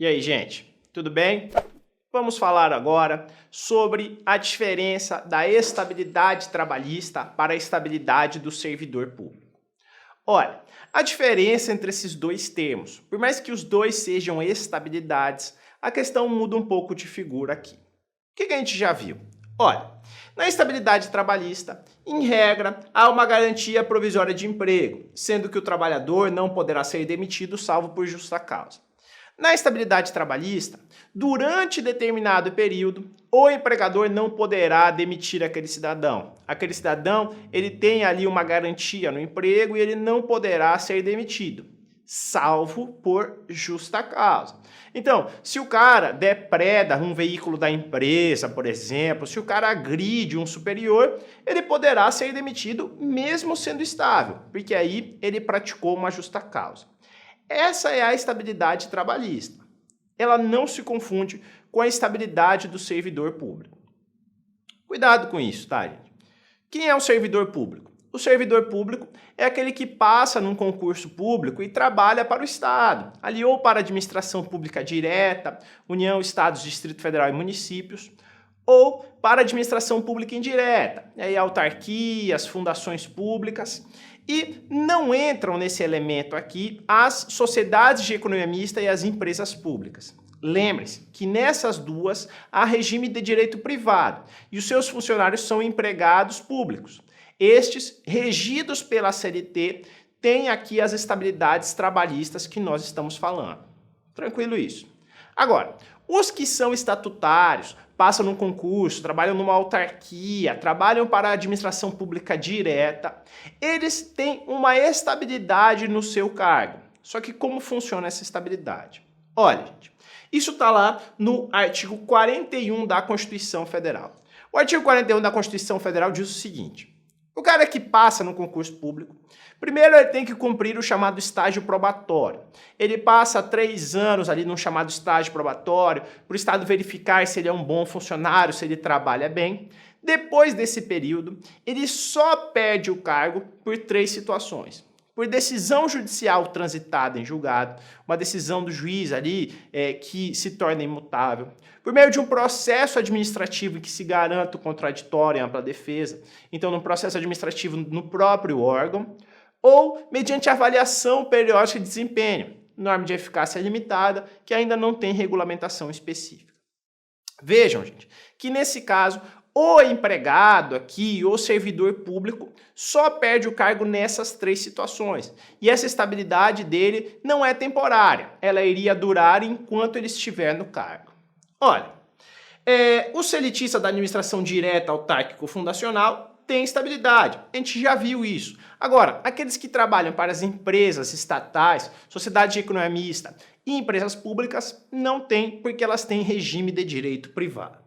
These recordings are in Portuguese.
E aí, gente, tudo bem? Vamos falar agora sobre a diferença da estabilidade trabalhista para a estabilidade do servidor público. Olha, a diferença entre esses dois termos, por mais que os dois sejam estabilidades, a questão muda um pouco de figura aqui. O que a gente já viu? Olha, na estabilidade trabalhista, em regra, há uma garantia provisória de emprego, sendo que o trabalhador não poderá ser demitido salvo por justa causa. Na estabilidade trabalhista, durante determinado período, o empregador não poderá demitir aquele cidadão. Aquele cidadão, ele tem ali uma garantia no emprego e ele não poderá ser demitido, salvo por justa causa. Então, se o cara depreda um veículo da empresa, por exemplo, se o cara agride um superior, ele poderá ser demitido mesmo sendo estável, porque aí ele praticou uma justa causa. Essa é a estabilidade trabalhista. Ela não se confunde com a estabilidade do servidor público. Cuidado com isso, tá, gente? Quem é o servidor público? O servidor público é aquele que passa num concurso público e trabalha para o Estado, ali ou para a administração pública direta, União, Estados, Distrito Federal e municípios, ou para a administração pública indireta, aí autarquias, fundações públicas. E não entram nesse elemento aqui as sociedades de economia mista e as empresas públicas. Lembre-se que nessas duas há regime de direito privado e os seus funcionários são empregados públicos. Estes, regidos pela CLT, têm aqui as estabilidades trabalhistas que nós estamos falando. Tranquilo isso? Agora, os que são estatutários, passam num concurso, trabalham numa autarquia, trabalham para a administração pública direta, eles têm uma estabilidade no seu cargo. Só que como funciona essa estabilidade? Olha, gente, isso está lá no artigo 41 da Constituição Federal. O artigo 41 da Constituição Federal diz o seguinte: o cara que passa no concurso público, primeiro ele tem que cumprir o chamado estágio probatório. Ele passa 3 anos ali no chamado estágio probatório, para o Estado verificar se ele é um bom funcionário, se ele trabalha bem. Depois desse período, ele só perde o cargo por 3 situações. Por decisão judicial transitada em julgado, uma decisão do juiz ali que se torna imutável, por meio de um processo administrativo em que se garanta o contraditório e ampla defesa, então no processo administrativo no próprio órgão, ou mediante avaliação periódica de desempenho, norma de eficácia limitada, que ainda não tem regulamentação específica. Vejam, gente, que nesse caso, o empregado aqui, o servidor público, só perde o cargo nessas 3 situações. E essa estabilidade dele não é temporária, ela iria durar enquanto ele estiver no cargo. Olha, o seletista da administração direta autárquico-fundacional tem estabilidade, a gente já viu isso. Agora, aqueles que trabalham para as empresas estatais, sociedade de economia mista e empresas públicas não têm, porque elas têm regime de direito privado.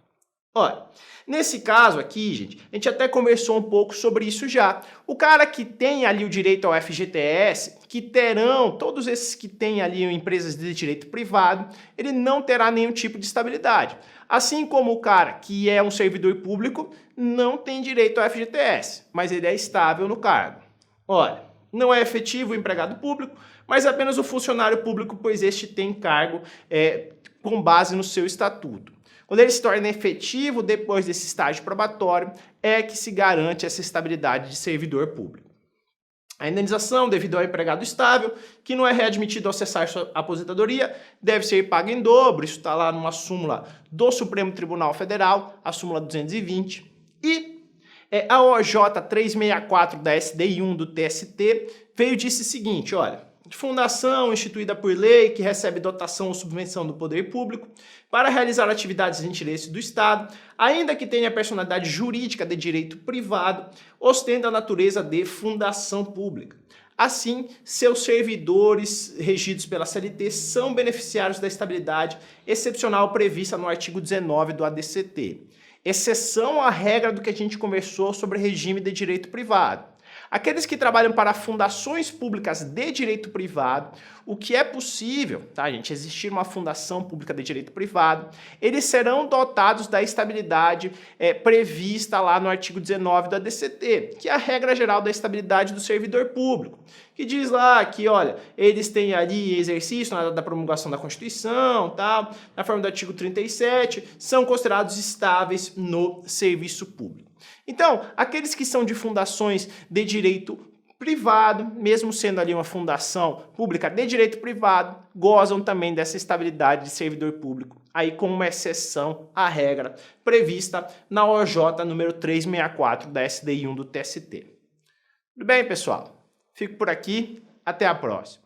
Olha, nesse caso aqui, gente, a gente até conversou um pouco sobre isso já. O cara que tem ali o direito ao FGTS, que terão, todos esses que têm ali empresas de direito privado, ele não terá nenhum tipo de estabilidade. Assim como o cara que é um servidor público não tem direito ao FGTS, mas ele é estável no cargo. Olha, não é efetivo o empregado público, mas apenas o funcionário público, pois este tem cargo com base no seu estatuto. Quando ele se torna efetivo depois desse estágio probatório, é que se garante essa estabilidade de servidor público. A indenização devido ao empregado estável, que não é readmitido ao cessar sua aposentadoria, deve ser paga em dobro. Isso está lá numa súmula do Supremo Tribunal Federal, a súmula 220. E a OJ 364 da SDI 1 do TST veio e disse o seguinte, olha: fundação instituída por lei que recebe dotação ou subvenção do poder público para realizar atividades de interesse do Estado, ainda que tenha personalidade jurídica de direito privado, ostenta a natureza de fundação pública. Assim, seus servidores regidos pela CLT são beneficiários da estabilidade excepcional prevista no artigo 19 do ADCT, exceção à regra do que a gente conversou sobre regime de direito privado. Aqueles que trabalham para fundações públicas de direito privado, o que é possível, tá, gente, existir uma fundação pública de direito privado, eles serão dotados da estabilidade prevista lá no artigo 19 da DCT, que é a regra geral da estabilidade do servidor público, que diz lá que, olha, eles têm ali exercício na data da promulgação da Constituição, tal, na forma do artigo 37, são considerados estáveis no serviço público. Então, aqueles que são de fundações de direito privado, mesmo sendo ali uma fundação pública de direito privado, gozam também dessa estabilidade de servidor público, aí com uma exceção à regra prevista na OJ número 364 da SDI 1 do TST. Tudo bem, pessoal? Fico por aqui, até a próxima.